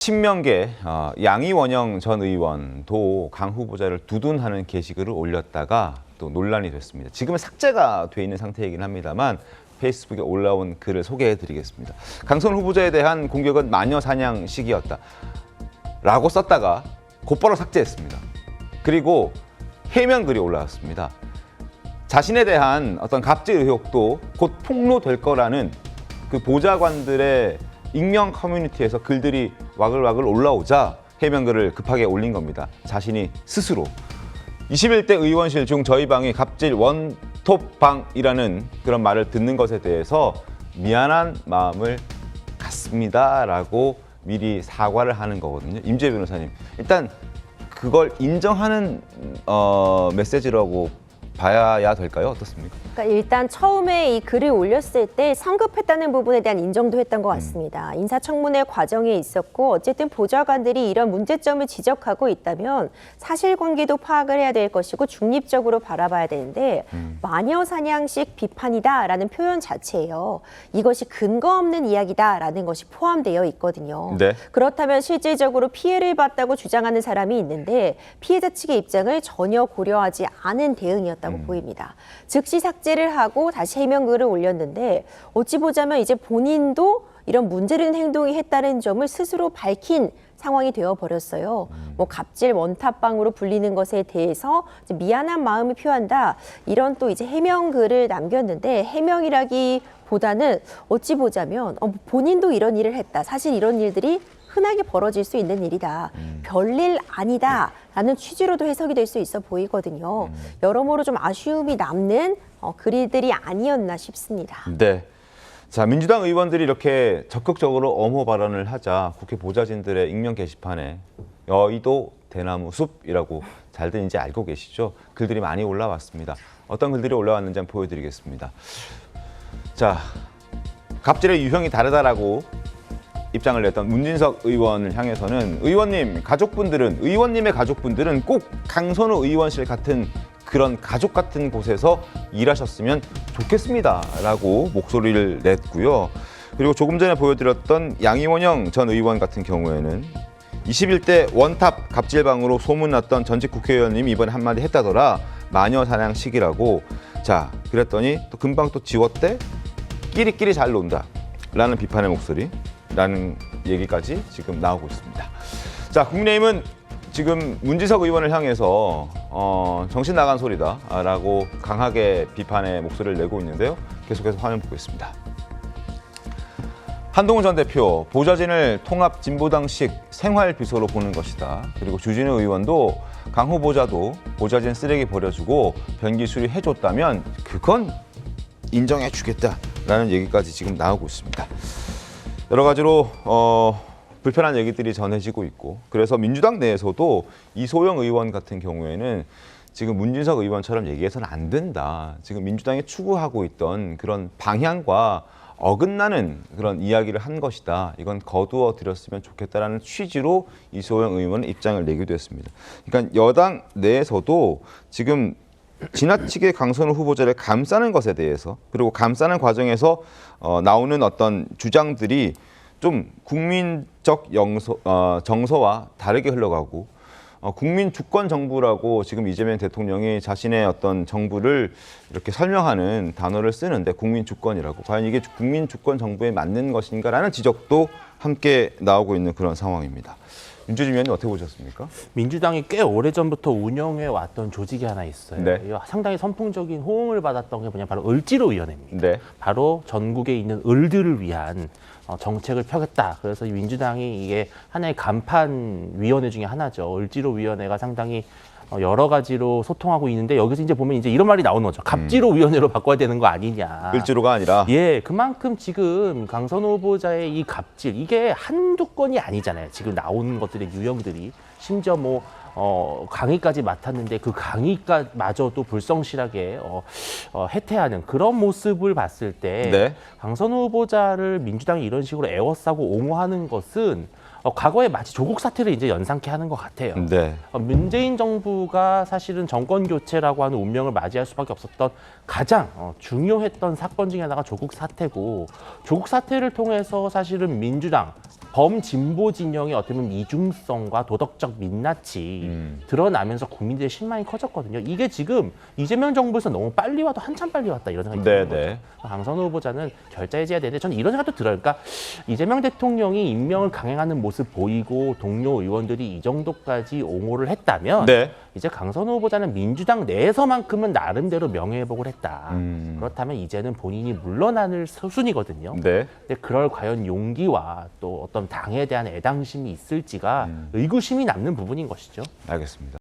친명계 양이원영 전 의원도 강 후보자를 두둔하는 게시글을 올렸다가 또 논란이 됐습니다. 지금은 삭제가 돼 있는 상태이긴 합니다만 페이스북에 올라온 글을 소개해드리겠습니다. 강선 후보자에 대한 공격은 마녀 사냥식이었다 라고 썼다가 곧바로 삭제했습니다. 그리고 해명 글이 올라왔습니다. 자신에 대한 어떤 갑질 의혹도 곧 폭로될 거라는 그 보좌관들의 익명 커뮤니티에서 글들이 와글와글 올라오자 해명글을 급하게 올린 겁니다. 자신이 스스로 21대 의원실 중 저희 방이 갑질 원톱방이라는 그런 말을 듣는 것에 대해서 미안한 마음을 갖습니다 라고 미리 사과를 하는 거거든요. 임재 변호사님, 일단 그걸 인정하는 메시지라고 봐야 될까요? 어떻습니까? 그러니까 일단 처음에 이 글을 올렸을 때 성급했다는 부분에 대한 인정도 했던 것 같습니다. 인사청문회 과정에 있었고 어쨌든 보좌관들이 이런 문제점을 지적하고 있다면 사실관계도 파악을 해야 될 것이고 중립적으로 바라봐야 되는데 마녀 사냥식 비판이다라는 표현 자체예요. 이것이 근거 없는 이야기다라는 것이 포함되어 있거든요. 네. 그렇다면 실질적으로 피해를 봤다고 주장하는 사람이 있는데 피해자 측의 입장을 전혀 고려하지 않은 대응이었다고 보입니다. 즉시 삭제를 하고 다시 해명글을 올렸는데 어찌 보자면 이제 본인도 이런 문제되는 행동이 했다는 점을 스스로 밝힌 상황이 되어버렸어요. 뭐 갑질 원탑방으로 불리는 것에 대해서 이제 미안한 마음을 표한다. 이런 또 이제 해명글을 남겼는데 해명이라기보다는 어찌 보자면 본인도 이런 일을 했다. 사실 이런 일들이 흔하게 벌어질 수 있는 일이다. 별일 아니다. 라는 취지로도 해석이 될 수 있어 보이거든요. 여러모로 좀 아쉬움이 남는 글들이 아니었나 싶습니다. 네. 자, 민주당 의원들이 이렇게 적극적으로 엄호 발언을 하자 국회 보좌진들의 익명 게시판에 여의도 대나무 숲이라고 잘들 이제 알고 계시죠? 글들이 많이 올라왔습니다. 어떤 글들이 올라왔는지 한번 보여드리겠습니다. 자, 갑질의 유형이 다르다라고 입장을 냈던 문진석 의원을 향해서는 의원님의 가족분들은 꼭 강선우 의원실 같은 그런 가족 같은 곳에서 일하셨으면 좋겠습니다 라고 목소리를 냈고요. 그리고 조금 전에 보여드렸던 양이원영 전 의원 같은 경우에는 21대 원탑 갑질방으로 소문났던 전직 국회의원님이 이번에 한마디 했다더라. 마녀 사냥식이라고. 자, 그랬더니 또 금방 또 지웠대. 끼리끼리 잘 논다 라는 비판의 목소리 라는 얘기까지 지금 나오고 있습니다. 자, 국민의힘은 지금 문지석 의원을 향해서 정신 나간 소리다라고 강하게 비판의 목소리를 내고 있는데요. 계속해서 화면 보겠습니다. 한동훈 전 대표, 보좌진을 통합 진보당식 생활비서로 보는 것이다. 그리고 주진우 의원도 강 후보자도 보좌진 쓰레기 버려주고 변기 수리해줬다면 그건 인정해주겠다라는 얘기까지 지금 나오고 있습니다. 여러 가지로 불편한 얘기들이 전해지고 있고, 그래서 민주당 내에서도 이소영 의원 같은 경우에는 지금 문진석 의원처럼 얘기해서는 안 된다. 지금 민주당이 추구하고 있던 그런 방향과 어긋나는 그런 이야기를 한 것이다. 이건 거두어 드렸으면 좋겠다라는 취지로 이소영 의원은 입장을 내기도 했습니다. 그러니까 여당 내에서도 지금 지나치게 강선우 후보자를 감싸는 것에 대해서, 그리고 감싸는 과정에서 나오는 어떤 주장들이 좀 국민적 정서와 다르게 흘러가고 국민 주권 정부라고 지금 이재명 대통령이 자신의 어떤 정부를 이렇게 설명하는 단어를 쓰는데 국민 주권이라고, 과연 이게 국민 주권 정부에 맞는 것인가라는 지적도 함께 나오고 있는 그런 상황입니다. 윤주진 위원님 어떻게 보셨습니까? 민주당이 꽤 오래전부터 운영해 왔던 조직이 하나 있어요. 네. 상당히 선풍적인 호응을 받았던 게 뭐냐, 바로 을지로위원회입니다. 네. 바로 전국에 있는 을들을 위한 정책을 펴겠다. 그래서 민주당이 이게 하나의 간판위원회 중에 하나죠. 을지로위원회가 상당히 여러 가지로 소통하고 있는데, 여기서 이제 보면 이제 이런 말이 나오는 거죠. 갑지로위원회로 바꿔야 되는 거 아니냐. 을지로가 아니라. 예, 그만큼 지금 강선우 후보자의 이 갑질, 이게 한두 건이 아니잖아요. 지금 나오는 것들의 유형들이. 심지어 뭐 강의까지 맡았는데 그 강의까마저도 불성실하게 해태하는 그런 모습을 봤을 때, 네. 강선우 후보자를 민주당이 이런 식으로 에워싸고 옹호하는 것은 과거에 마치 조국 사태를 이제 연상케 하는 것 같아요. 네. 문재인 정부가 사실은 정권 교체라고 하는 운명을 맞이할 수밖에 없었던 가장 중요했던 사건 중에 하나가 조국 사태고, 조국 사태를 통해서 사실은 민주당 범진보 진영의 어떻게 보면 이중성과 도덕적 민낯이 드러나면서 국민들의 실망이 커졌거든요. 이게 지금 이재명 정부에서 너무 빨리 와도 한참 빨리 왔다 이런 생각이 드는 네, 거죠. 강선호 후보자는 결자해줘야 되는데 저는 이런 생각도 들어요. 그러니까 이재명 대통령이 임명을 강행하는 모습 보이고 동료 의원들이 이 정도까지 옹호를 했다면 네. 이제 강선호 후보자는 민주당 내에서만큼은 나름대로 명예회복을 했다. 그렇다면 이제는 본인이 물러나는 수순이거든요. 네. 근데 그럴 과연 용기와 또 어떤 당에 대한 애당심이 있을지가 의구심이 남는 부분인 것이죠. 알겠습니다.